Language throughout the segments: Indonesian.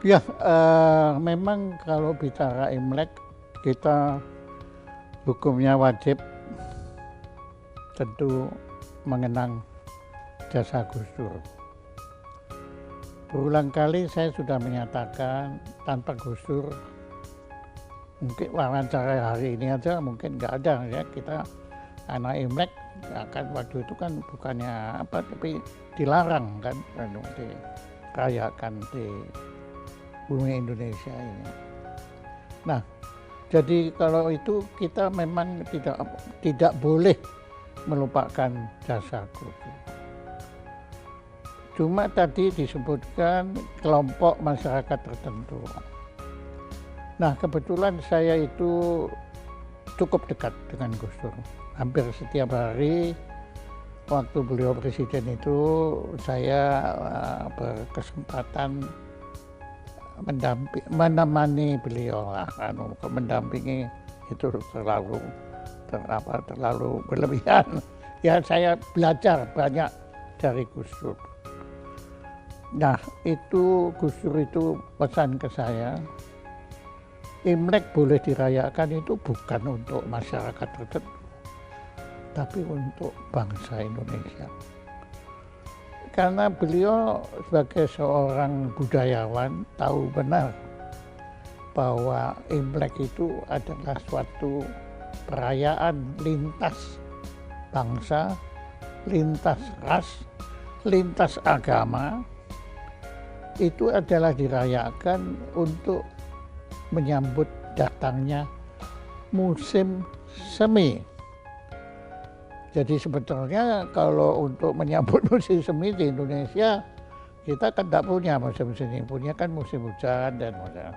Ya, memang kalau bicara Imlek, kita hukumnya wajib tentu mengenang jasa Gus Dur. Berulang kali saya sudah menyatakan tanpa Gus Dur, mungkin wawancara hari ini aja mungkin nggak ada ya, kita anak Imlek akan waktu itu kan bukannya apa, tapi dilarang kan dirayakan di bumi Indonesia ini. Nah, jadi kalau itu kita memang tidak boleh melupakan jasa Gus Dur. Cuma tadi disebutkan kelompok masyarakat tertentu. Nah, kebetulan saya itu cukup dekat dengan Gus Dur. Hampir setiap hari waktu beliau presiden itu saya berkesempatan menemani beliau, mendampingi itu terlalu berlebihan. Ya, saya belajar banyak dari Gus Dur. Nah, itu Gus Dur itu pesan ke saya, Imlek boleh dirayakan itu bukan untuk masyarakat tertentu, tapi untuk bangsa Indonesia. Karena beliau sebagai seorang budayawan tahu benar bahwa Imlek itu adalah suatu perayaan lintas bangsa, lintas ras, lintas agama. Itu adalah dirayakan untuk menyambut datangnya musim semi. Jadi sebetulnya kalau untuk menyambut musim semi di Indonesia, kita kan tidak punya musim semi, punya kan musim hujan dan macam.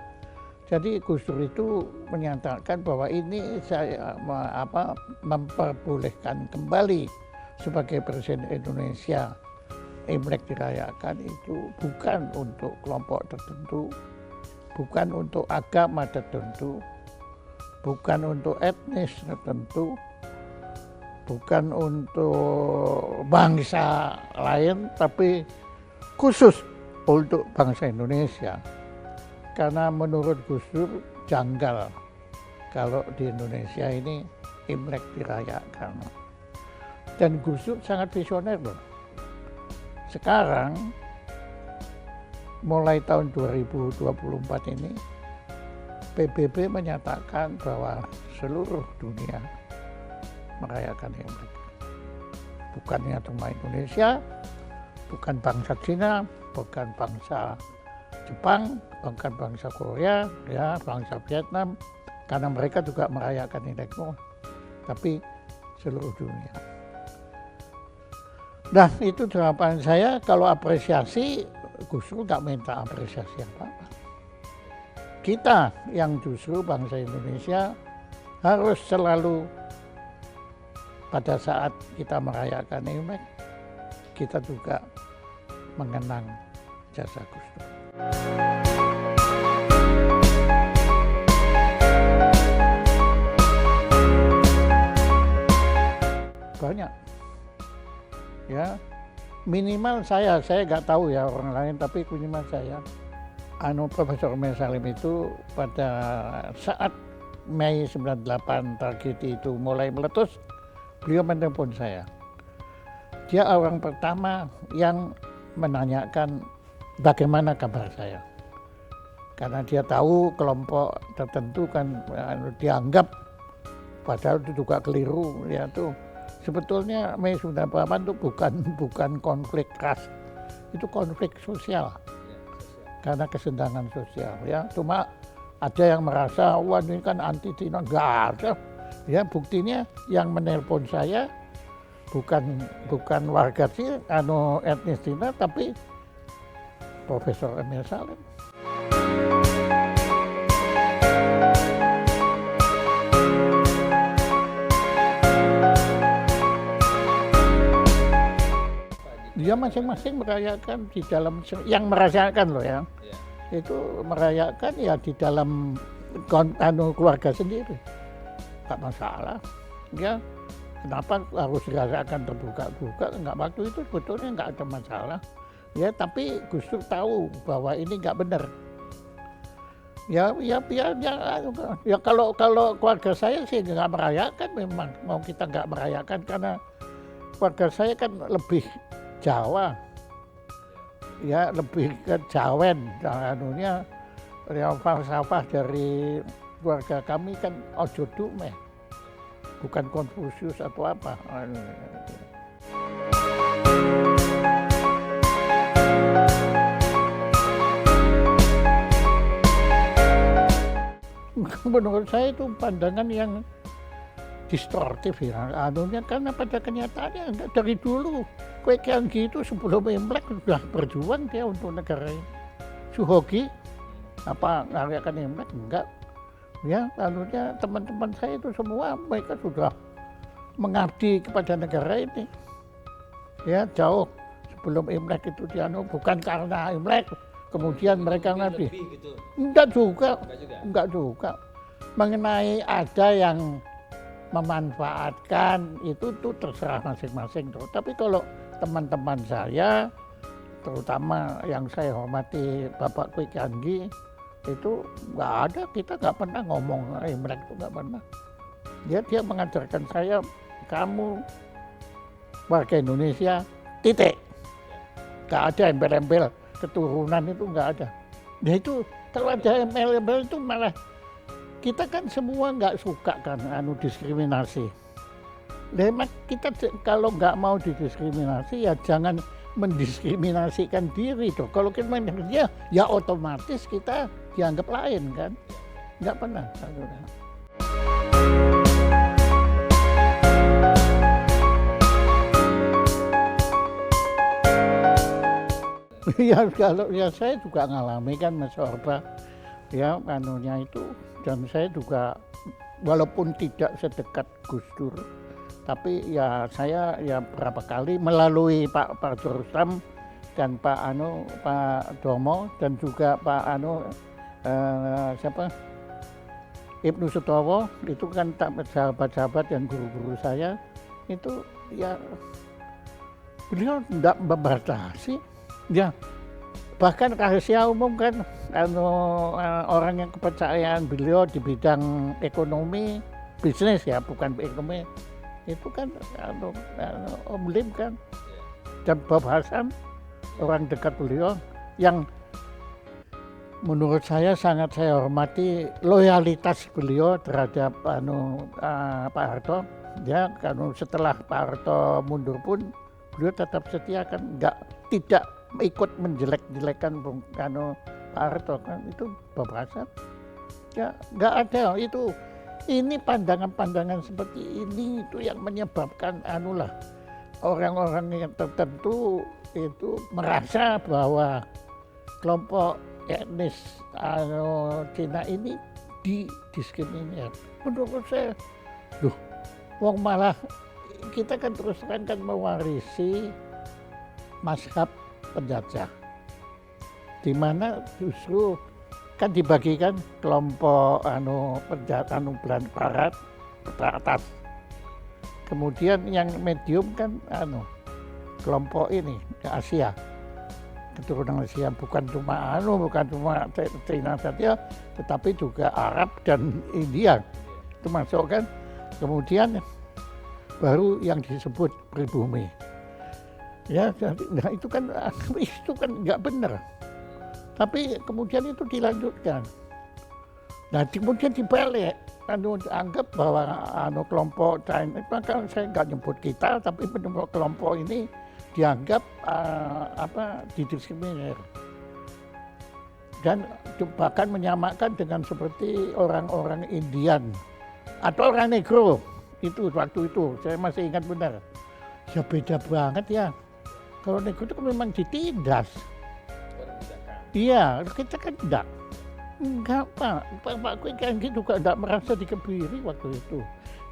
Jadi Gus Dur itu menyatakan bahwa ini saya memperbolehkan kembali sebagai Presiden Indonesia, Imlek dirayakan itu bukan untuk kelompok tertentu, bukan untuk agama tertentu, bukan untuk etnis tertentu, bukan untuk bangsa lain, tapi khusus untuk bangsa Indonesia. Karena menurut Gus Dur janggal kalau di Indonesia ini Imlek dirayakan. Dan Gus Dur sangat visioner loh. Sekarang mulai tahun 2024 ini PBB menyatakan bahwa seluruh dunia merayakan Imlek. Bukannya cuma Indonesia, bukan bangsa Cina, bukan bangsa Jepang, bukan bangsa Korea, ya, bangsa Vietnam, karena mereka juga merayakan Imlekmu, tapi seluruh dunia. Nah, itu jawaban saya. Kalau apresiasi, Gus Dur nggak minta apresiasi apa-apa. Kita yang justru bangsa Indonesia harus selalu pada saat kita merayakan Imlek, kita juga mengenang jasa Gus Dur. Banyak. Ya, minimal saya nggak tahu ya orang lain, tapi minimal saya. Profesor Emil Salim itu pada saat Mei 98 tragedi itu mulai meletus, beliau menelpon saya. Dia orang pertama yang menanyakan bagaimana kabar saya. Karena dia tahu kelompok tertentu kan dianggap, padahal itu juga keliru, ya tuh. Sebetulnya Mei 98 itu bukan konflik ras, itu konflik sosial, karena kesenjangan sosial. Ya, cuma ada yang merasa wah ini kan anti Cina, nggak ada. Ya, buktinya yang menelpon saya bukan warga Cina, etnis Cina, tapi Profesor Emil Salim. Dia masing-masing merayakan di dalam, yang merayakan loh ya, itu merayakan ya di dalam keluarga sendiri, nggak masalah. Ya, kenapa harus dirayakan terbuka-buka? Nggak, waktu itu sebetulnya nggak ada masalah. Ya, tapi Gus Dur tahu bahwa ini nggak benar. Ya kalau keluarga saya sih nggak merayakan memang, mau kita nggak merayakan karena keluarga saya kan lebih Jawa, ya lebih ke Jawen, anunya yang falsafah dari keluarga kami kan ojo dumeh, bukan Konfusius atau apa. Menurut saya itu pandangan yang distortif ya, anunya karena pada kenyataannya enggak dari dulu. Kwek Kianggi itu sebelum Imlek sudah berjuang dia untuk negara ini. Suhoki apa ngerayakan Imlek enggak? Ya, anunya teman-teman saya itu semua mereka sudah mengabdi kepada negara ini. Ya, jauh sebelum Imlek itu dia bukan karena Imlek kemudian mereka ngabdi. Gitu. Enggak juga. Mengenai ada yang memanfaatkan itu tuh terserah masing-masing tuh. Tapi kalau teman-teman saya, terutama yang saya hormati Bapak Kwek Kianggi, itu nggak ada, kita nggak pernah ngomong Imlek itu nggak pernah. Dia mengajarkan saya, kamu warga Indonesia, titik. Nggak ada embel-embel keturunan itu nggak ada. Nah itu kalau ada embel-embel itu malah kita kan semua nggak suka kan diskriminasi. Memang kita kalau nggak mau didiskriminasi ya jangan mendiskriminasikan diri tuh. Kalau kita dia ya otomatis kita dianggap lain kan. Nggak pernah. Ya kalau ya saya juga ngalami kan Mas Orba ya anunya itu, dan saya juga walaupun tidak sedekat Gus Dur tapi ya saya ya berapa kali melalui Pak Rustam dan Pak Domo dan juga Pak Ibnu Sutowo itu kan sahabat-sahabat dan guru-guru saya itu ya beliau tidak membatasi. Ya, bahkan rahasia umum kan orang yang kepercayaan beliau di bidang ekonomi, bisnis ya, bukan ekonomi, itu kan Om Lim kan, dan Bob Hasan, orang dekat beliau, yang menurut saya sangat saya hormati loyalitas beliau terhadap Pak Harto. Ya, karena setelah Pak Harto mundur pun beliau tetap setia kan, tidak ikut menjelek-jelekan Pak Harto kan, itu babasan. Ya nggak ada itu. Ini pandangan-pandangan seperti ini itu yang menyebabkan orang-orang yang tertentu itu merasa bahwa kelompok etnis Cina ini didiskriminasi. Menurut saya, wong malah kita kan terus kan mewarisi mazhab penjajah, di mana justru kan dibagikan kelompok penjajah Belanda Barat atas, kemudian yang medium kan kelompok ini Asia, keturunan Asia, bukan cuma Cina saja, tetapi juga Arab dan India itu masuk kan, kemudian baru yang disebut pribumi. Ya, nah itu kan nggak benar. Tapi kemudian itu dilanjutkan. Nah kemudian dibalik, anggap bahwa kelompok China, maka saya nggak nyebut kita, tapi kelompok ini dianggap didiskriminasi dan bahkan menyamakan dengan seperti orang-orang Indian atau orang Negro itu waktu itu saya masih ingat benar. Ya beda banget ya. Kalau Negro itu memang ditindas. Iya, kita kan enggak Pak Kwek Kianggi juga enggak merasa dikebiri waktu itu.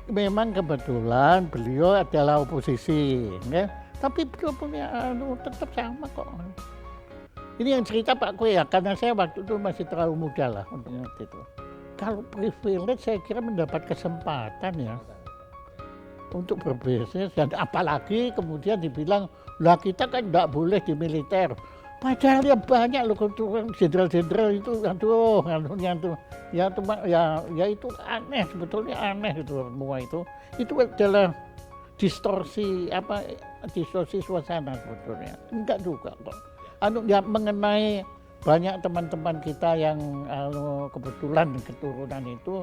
Memang kebetulan beliau adalah oposisi, ya. Tapi beliau punya tetap sama kok. Ini yang cerita Pak Kwek ya, karena saya waktu itu masih terlalu muda lah untuk ngerti itu. Kalau privilege saya kira mendapat kesempatan ya untuk berbisnis, dan apalagi kemudian dibilang lah kita kan enggak boleh di militer. Padahal ya banyak loh keturunan jenderal-jenderal itu, aduh, anunya tuh, ya itu aneh, sebetulnya aneh itu semua itu. Itu adalah distorsi suasana sebetulnya. Enggak juga kok. Ya mengenai banyak teman-teman kita yang kebetulan keturunan itu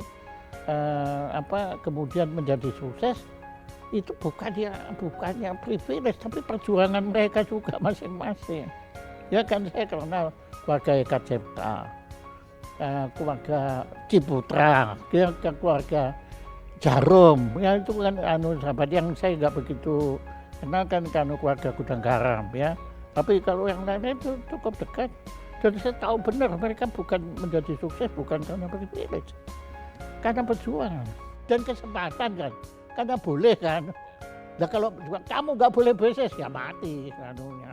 kemudian menjadi sukses, itu bukannya privilege, tapi perjuangan mereka juga masing-masing. Ya kan, saya kenal keluarga Eka Cipta, keluarga Ciputra, keluarga Jarum, ya itu kan sahabat yang saya nggak begitu kenal kan keluarga Gudang Garam ya. Tapi kalau yang lain itu cukup dekat. Dan saya tahu benar mereka bukan menjadi sukses bukan karena privilege, karena perjuangan dan kesempatan kan, karena boleh kan. Nah kalau kamu nggak boleh bisnis ya mati anunya.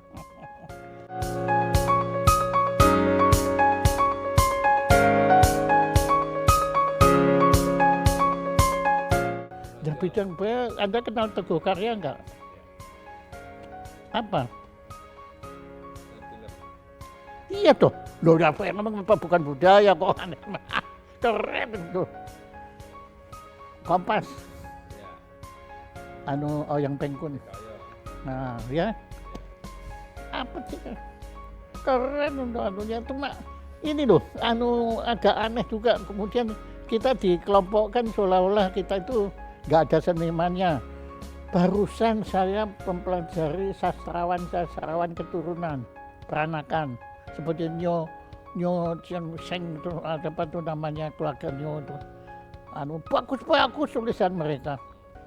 Dan bidang Anda kenal Teguh Karya nggak? Apa? Iya toh, loh apa yang ngomong bukan budaya kok aneh. Keren itu. Kompas. Oyang Pengkun. Nah, ya. Apa sih? Keren untuk anunya tuh mak. Ini loh, agak aneh juga. Kemudian kita dikelompokkan seolah-olah kita itu nggak ada senimannya. Barusan saya mempelajari sastrawan keturunan peranakan seperti Nyo Chiang Seng itu apa tuh namanya keluarga Nyo itu. Bagus tulisan mereka.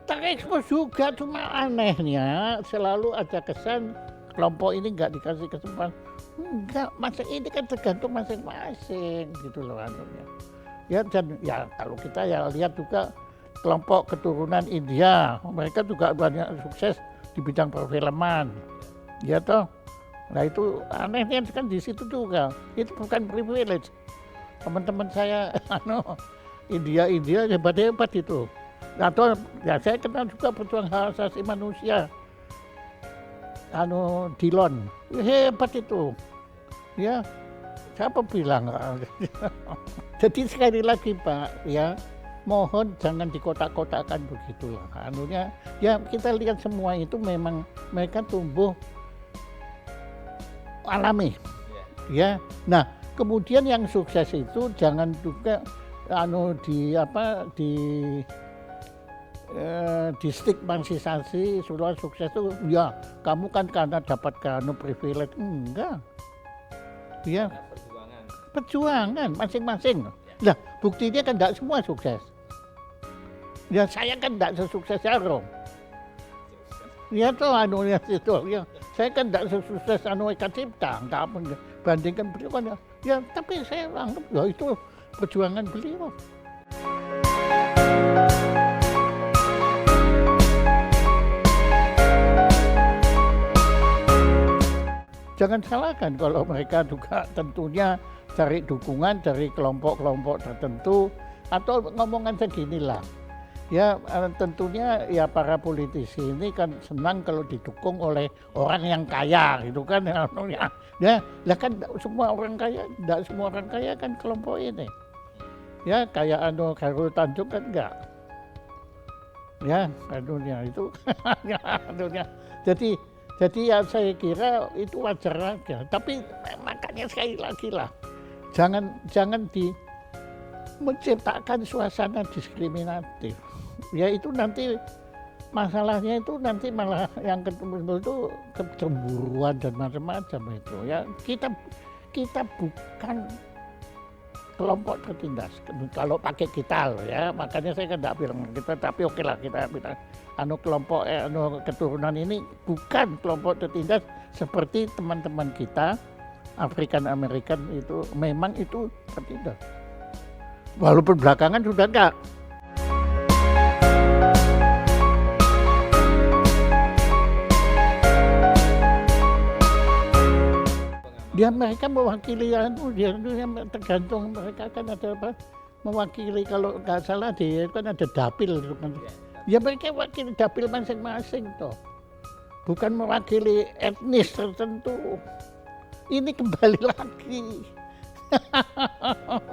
Terekspos juga, cuma anehnya selalu ada kesan kelompok ini nggak dikasih kesempatan. Enggak, ini kan tergantung masing-masing gitu loh anunya. Ya dan ya kalau kita ya lihat juga kelompok keturunan India, mereka juga banyak sukses di bidang perfilman. Ya toh. Nah itu anehnya kan di situ juga. Itu bukan privilege. Teman-teman saya India hebat-hebat itu. Atau ya saya kenal juga pejuang hak asasi manusia. Dillon. Hebat itu. Ya. Siapa bilang? Jadi sekali lagi Pak, ya mohon jangan dikotak-kotakkan begitu lah. Ya kita lihat semua itu memang mereka tumbuh alami, ya. Nah, kemudian yang sukses itu jangan juga distigmatisasi soal sukses itu. Ya, kamu kan karena dapat privilege, enggak. Ya, perjuangan masing-masing. Lah, buktinya kan enggak semua sukses. Ya, saya kan enggak sesukses Jarum. Ya toh itu ya. Saya kan tidak sesukses Eka Cipta, enggak bandingkan beliau kan ya, tapi saya anggap ya itu perjuangan beliau. Jangan salahkan kalau mereka juga tentunya cari dukungan dari kelompok-kelompok tertentu atau ngomongan seginilah. Ya tentunya ya para politisi ini kan senang kalau didukung oleh orang yang kaya gitu kan ya lah kan semua orang kaya, tidak semua orang kaya kan kelompok ini ya kayak Khairul Tanjung kan enggak ya itu jadi ya saya kira itu wajar aja, tapi makanya sekali lagi lah jangan menciptakan suasana diskriminatif. Ya itu nanti masalahnya itu nanti malah yang ketemu itu kecemburuan dan macam-macam itu ya. Kita bukan kelompok tertindas kalau pakai kita loh ya, makanya saya kan tidak bilang kita, tapi oke lah kita bilang kelompok keturunan ini bukan kelompok tertindas seperti teman-teman kita African American itu memang itu tertindas. Walaupun belakangan sudah enggak. Ya mereka mewakili dia tergantung mereka kan ada apa mewakili, kalau nggak salah kan ada dapil ya mereka wakili dapil masing-masing toh, bukan mewakili etnis tertentu ini kembali lagi.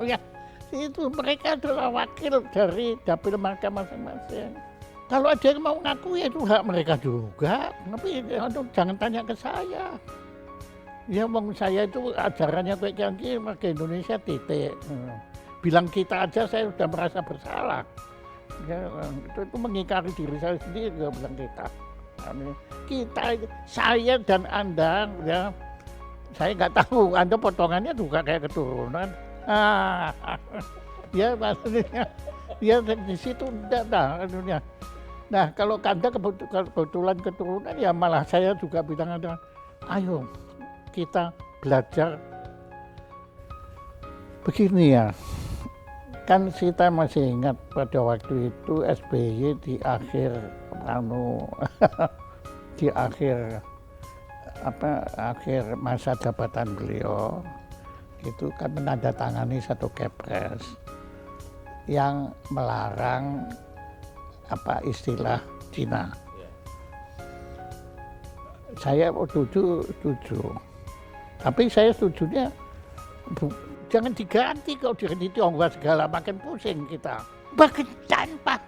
Ya, itu mereka adalah wakil dari dapil mereka masing-masing. Kalau ada yang mau ngaku ya itu hak mereka juga, tapi jangan tanya ke saya. Ya wong saya itu ajarannya kayak gini ke Indonesia titik. Bilang kita aja saya sudah merasa bersalah. Ya, itu mengingkari diri saya sendiri juga bilang kita. Kita, saya dan Anda ya, saya nggak tahu Anda potongannya juga kayak keturunan. Ya maksudnya, ya di situ enggak dunia. Nah kalau Anda kebetulan keturunan ya malah saya juga bilang Anda, ayo kita belajar begini ya. Kan kita masih ingat pada waktu itu SBY di akhir di akhir masa jabatan beliau itu kan menandatangani satu kepres yang melarang istilah Cina. Saya setuju. Tapi saya setujunya jangan diganti, kalau diganti Tionghoa segala makin pusing kita. Bahkan tanpa.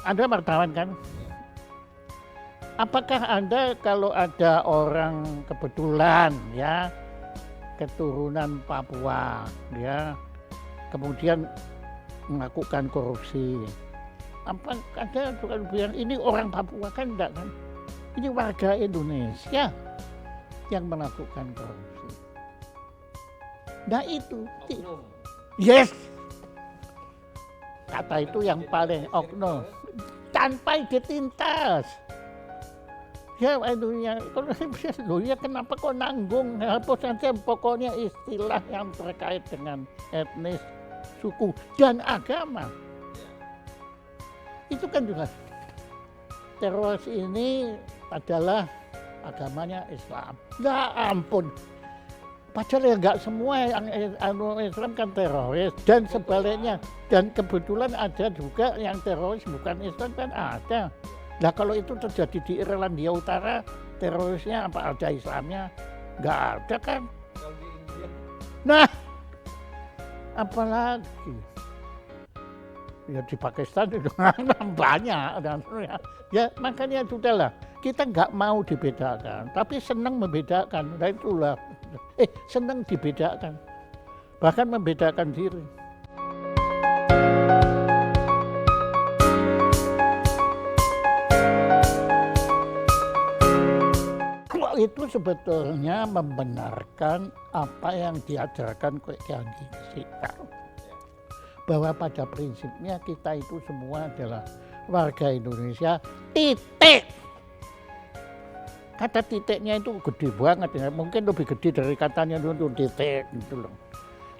Anda wartawan kan? Apakah Anda kalau ada orang kebetulan ya keturunan Papua ya kemudian melakukan korupsi, apa Anda juga bilang ini orang Papua? Kan enggak kan? Ini warga Indonesia yang melakukan korupsi. Nah itu, yes, kata itu yang paling oknum, tanpa ditintas. Ya aduhnya, kalau ya kenapa kok nanggung? Hapus saja pokoknya istilah yang terkait dengan etnis, suku dan agama. Itu kan juga teroris ini adalah agamanya Islam. Nggak ampun. Padahal ya nggak semua yang Islam kan teroris dan sebaliknya. Dan kebetulan ada juga yang teroris bukan Islam kan ada. Nah kalau itu terjadi di Irlandia Utara, terorisnya apa ada Islamnya? Nggak ada kan? Nah, apalagi ya di Pakistan itu banyak dan ya makanya sudahlah kita nggak mau dibedakan, tapi senang membedakan. Nah itulah senang dibedakan, bahkan membedakan diri. Itu sebetulnya membenarkan apa yang diajarkan Kiai Haji Istiqlal, bahwa pada prinsipnya kita itu semua adalah warga Indonesia, titik. Kata titiknya itu gede banget ya, mungkin lebih gede dari katanya itu titik gitu loh.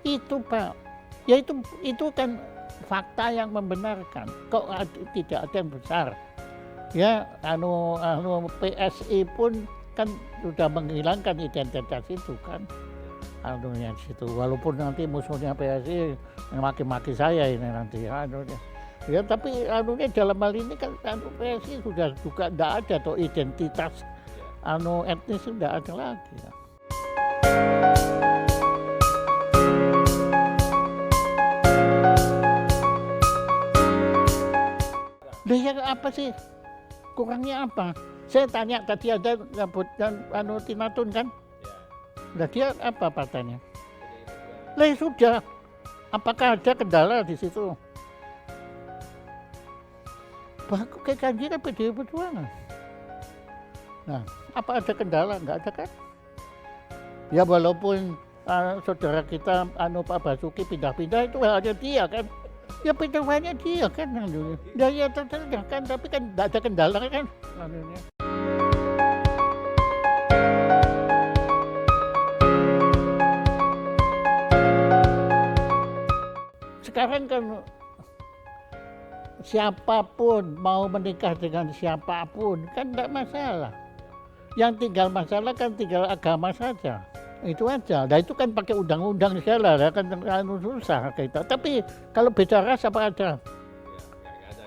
Itu Pak, ya itu kan fakta yang membenarkan. Kok tidak ada yang besar? Ya, PSI pun kan sudah menghilangkan identitas itu kan, anunya situ. Walaupun nanti musuhnya PSI maki-maki saya ini nanti anunya. Ya tapi anunya dalam hal ini kan PSI sudah juga tidak ada tuh identitas etnis sudah ada lagi. Ya. Nah ya apa sih? Kurangnya apa? Saya tanya tadi ada dan Tinatun kan? Nah dia apa partainya? Lah sudah. Apakah ada kendala di situ? Bahkan kayak Kanji kan PDI Perjuangan. Nah, apa ada kendala? Enggak ada kan? Ya walaupun saudara kita Pak Basuki pindah-pindah itu hanya dia kan? Ya pindahannya dia kan? Ya terserah kan, tapi kan enggak ada kendala kan? Sekarang kan siapapun mau menikah dengan siapapun kan tidak masalah. Yang tinggal masalah kan tinggal agama saja. Itu aja. Nah itu kan pakai undang-undang segala kan susah kita. Tapi kalau beda ras apa ada?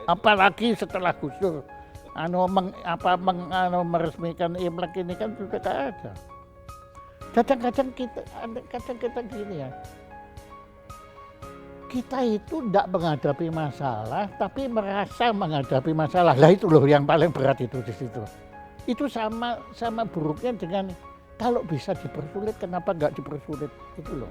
Apalagi setelah Gus Dur. meresmikan Imlek ini kan sudah tidak ada. Kadang-kadang kita gini ya, kita itu tidak menghadapi masalah, tapi merasa menghadapi masalah. Lah itu loh yang paling berat itu di situ. Itu sama buruknya dengan kalau bisa dipersulit, kenapa nggak dipersulit itu loh.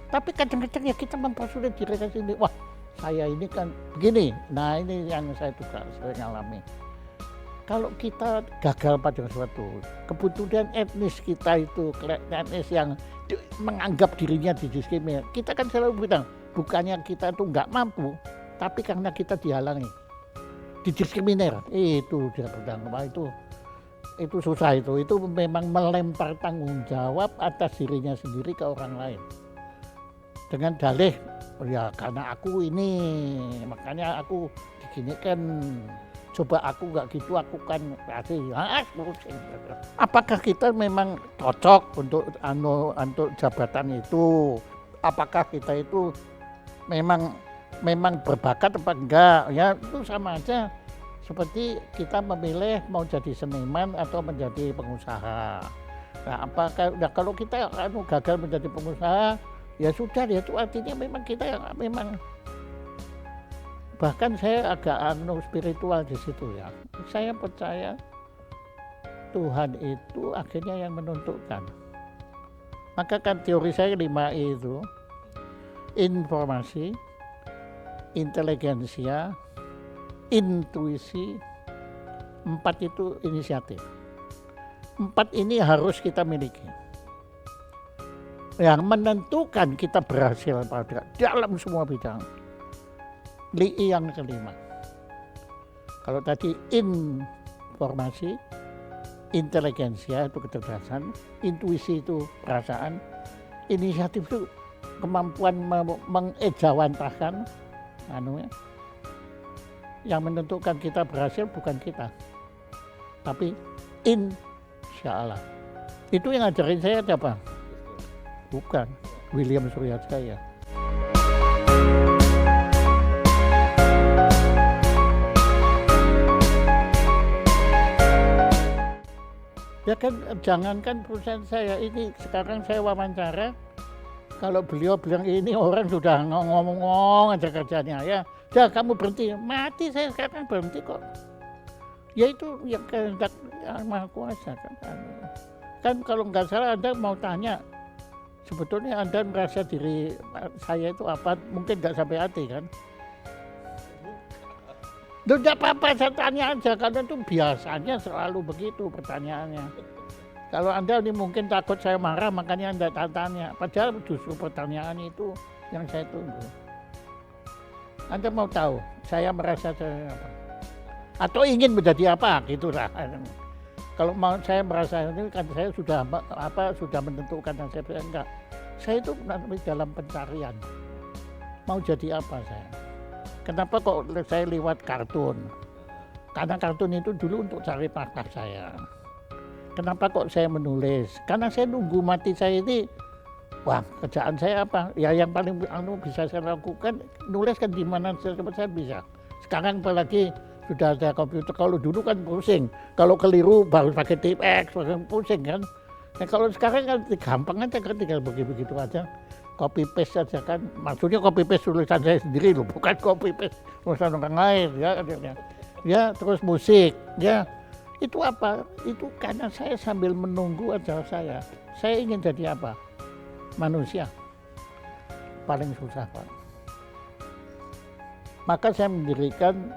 Tapi kadang-kadang ya kita mempersulit diri sendiri. Wah, saya ini kan begini. Nah ini yang saya juga sering alami. Kalau kita gagal pada sesuatu, kebutuhan etnis kita itu, etnis yang menganggap dirinya didiskriminasi, kita kan selalu bilang, bukannya kita itu nggak mampu, tapi karena kita dihalangi, didiskriminir. Itu dia bilang, itu susah itu memang melempar tanggung jawab atas dirinya sendiri ke orang lain. Dengan dalih, ya karena aku ini, makanya aku diginikan. Coba aku nggak gitu, aku kan kasih. Apakah kita memang cocok untuk jabatan itu? Apakah kita itu memang berbakat apa enggak? Ya itu sama aja seperti kita memilih mau jadi seniman atau menjadi pengusaha. Nah, kalau kita gagal menjadi pengusaha, ya sudah, ya itu artinya memang kita memang. Bahkan saya agak spiritual di situ ya. Saya percaya Tuhan itu akhirnya yang menentukan. Maka kan teori saya 5I itu, informasi, inteligensia, intuisi, 4 itu inisiatif. 4 ini harus kita miliki. Yang menentukan kita berhasil pada dalam semua bidang. I yang kelima. Kalau tadi informasi, inteligensia itu kecerdasan, intuisi itu perasaan, inisiatif itu kemampuan mengejawantahkan, yang menentukan kita berhasil bukan kita, tapi insya Allah. Itu yang ngajarin saya siapa? Bukan William Suryajaya. Ya kan, jangankan perusahaan saya ini, sekarang saya wawancara, kalau beliau bilang ini orang sudah ngomong aja kerjanya, ya kamu berhenti, mati saya sekarang berhenti kok. Ya itu yang kehendak yang Maha Kuasa kan kalau nggak salah Anda mau tanya, sebetulnya Anda merasa diri saya itu apa, mungkin nggak sampai hati kan. Tidak apa-apa, saya tanya aja, karena itu biasanya selalu begitu pertanyaannya. Kalau Anda ini mungkin takut saya marah, makanya Anda tanya. Padahal justru pertanyaan itu yang saya tunggu. Anda mau tahu, saya merasa saya apa? Atau ingin menjadi apa, gitu lah. Kalau mau saya merasa ini kan saya sudah menentukan, dan saya bilang enggak. Saya itu dalam pencarian. Mau jadi apa saya? Kenapa kok saya lewat kartun? Karena kartun itu dulu untuk cari bakat saya. Kenapa kok saya menulis? Karena saya nunggu mati saya ini, wah kerjaan saya apa? Ya yang paling bisa saya lakukan, nulis kan di mana saya bisa. Sekarang apalagi sudah ada komputer, kalau dulu kan pusing. Kalau keliru baru pakai tipex, pusing kan. Nah kalau sekarang kan gampang aja kan, tinggal begitu aja. Copy paste saja kan, maksudnya copy paste tulisan saya sendiri loh, bukan copy paste tulisan orang lain ya terus musik ya, itu apa, itu karena saya sambil menunggu aja saya ingin jadi apa, manusia. Paling susah Pak, maka saya mendirikan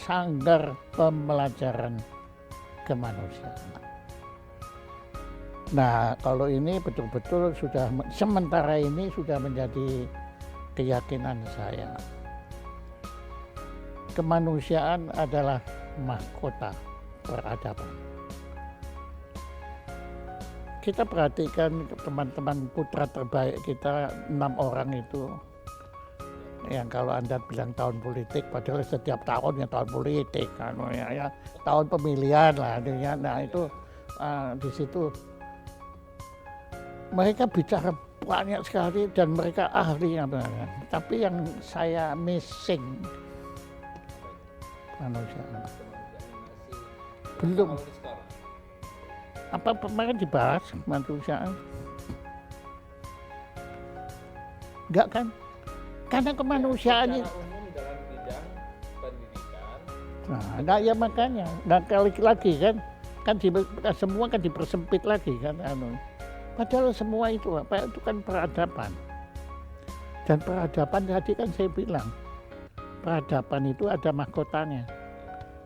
Sanggar Pembelajaran Kemanusiaan. Nah, kalau ini betul-betul sudah sementara ini sudah menjadi keyakinan saya. Kemanusiaan adalah mahkota peradaban. Kita perhatikan teman-teman putra terbaik kita 6 orang itu, yang kalau Anda bilang tahun politik, padahal setiap tahun ya tahun politik, ya tahun pemilihan lah, nah itu di situ. Mereka bicara banyak sekali dan mereka ahli, tapi yang saya missing manusia. Belum. Kalau diskor. Apa kemarin dibahas kemanusiaan? Enggak kan? Karena kemanusiaan Secara itu. umum dalam bidang pendidikan. Nah ya makanya. Nah lagi kan semua kan dipersempit lagi kan. Padahal semua itu apa? Itu kan peradaban. Dan peradaban tadi kan saya bilang, peradaban itu ada mahkotanya.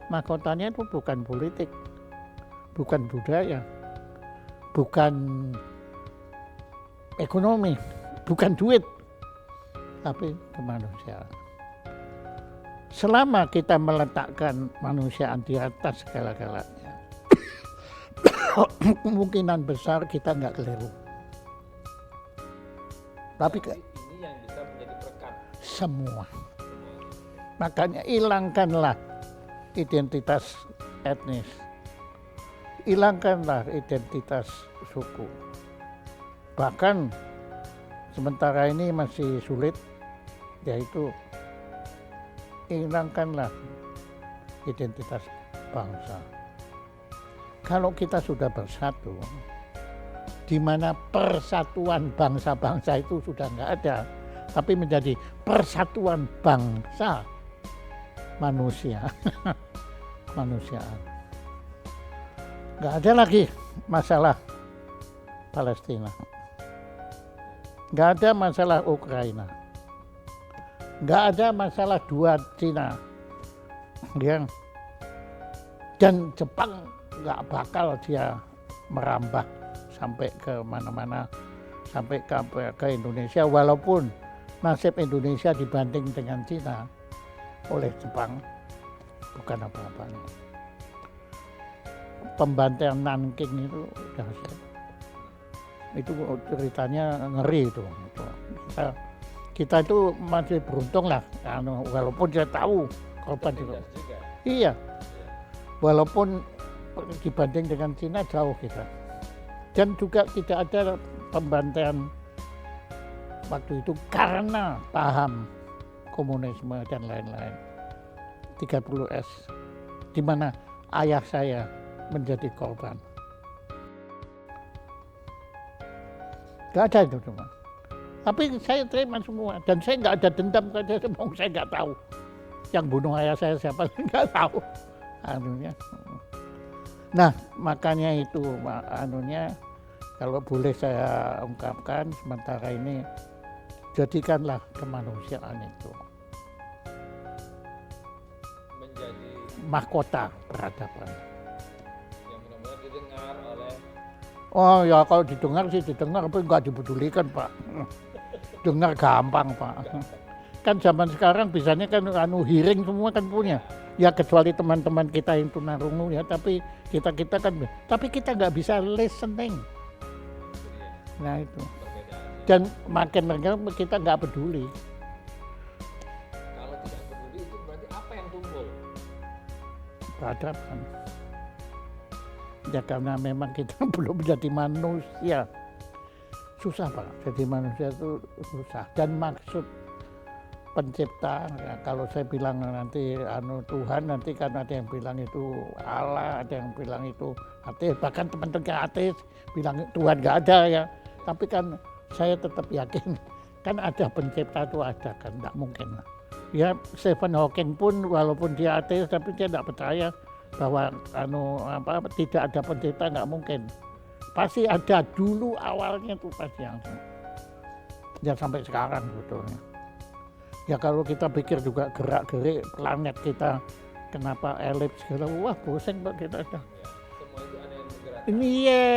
Mahkotanya itu bukan politik, bukan budaya, bukan ekonomi, bukan duit, tapi kemanusiaan. Selama kita meletakkan manusiaan di atas segala-galanya, kemungkinan besar kita nggak keliru. Tapi Ini yang bisa menjadi perekat semua. semua. Makanya hilangkanlah identitas etnis. Hilangkanlah identitas suku. Bahkan sementara ini masih sulit, yaitu hilangkanlah identitas bangsa. Kalau kita sudah bersatu, di mana persatuan bangsa-bangsa itu sudah nggak ada, tapi menjadi persatuan bangsa manusia, kemanusiaan. Nggak ada lagi masalah Palestina, nggak ada masalah Ukraina, nggak ada masalah dua Cina, ya. Dan Jepang nggak bakal dia merambah sampai ke mana-mana, sampai ke Indonesia, walaupun nasib Indonesia dibanding dengan Cina oleh Jepang bukan apa-apanya. Pembantaian Nanking itu dahsyat. Itu ceritanya ngeri itu. Kita itu masih beruntung lah, walaupun saya tahu korban itu. Iya, walaupun dibanding dengan Cina jauh kita. Dan juga tidak ada pembantaian waktu itu karena paham komunisme dan lain-lain. 30S, di mana ayah saya menjadi korban. Gak ada itu semua. Tapi saya terima semua dan saya nggak ada dendam saja, saya nggak tahu yang bunuh ayah saya siapa, nggak tahu. Nah makanya itu kalau boleh saya ungkapkan sementara ini, jadikanlah kemanusiaan itu menjadi mahkota peradaban. Yang benar-benar didengar oleh. Oh ya kalau didengar sih didengar, tapi nggak dipedulikan Pak. Dengar gampang Pak. Kan zaman sekarang bisanya kan hearing semua kan punya. Ya kecuali teman-teman kita yang tunarungu ya, tapi kita kan, tapi kita nggak bisa listening. Nah itu. Dan makin kita nggak peduli. Kalau tidak peduli itu berarti apa yang tumbuh? Peradaban. Ya karena memang kita belum menjadi manusia. Susah Pak, jadi manusia itu susah. Dan maksud pencipta, ya, kalau saya bilang nanti Tuhan, nanti kan ada yang bilang itu Allah, ada yang bilang itu ateis, bahkan teman-teman ateis bilang Tuhan nggak ada ya. Tapi kan saya tetap yakin kan ada pencipta itu ada kan, nggak mungkin lah. Ya Stephen Hawking pun walaupun dia ateis tapi dia nggak percaya bahwa tidak ada pencipta, nggak mungkin. Pasti ada dulu awalnya tuh pasti yang ya sampai sekarang sebetulnya. Ya kalau kita pikir juga gerak-gerik planet kita kenapa elips segala, wah pusing Pak kita. Ya, semua itu ada yang bergerak. Ini ya.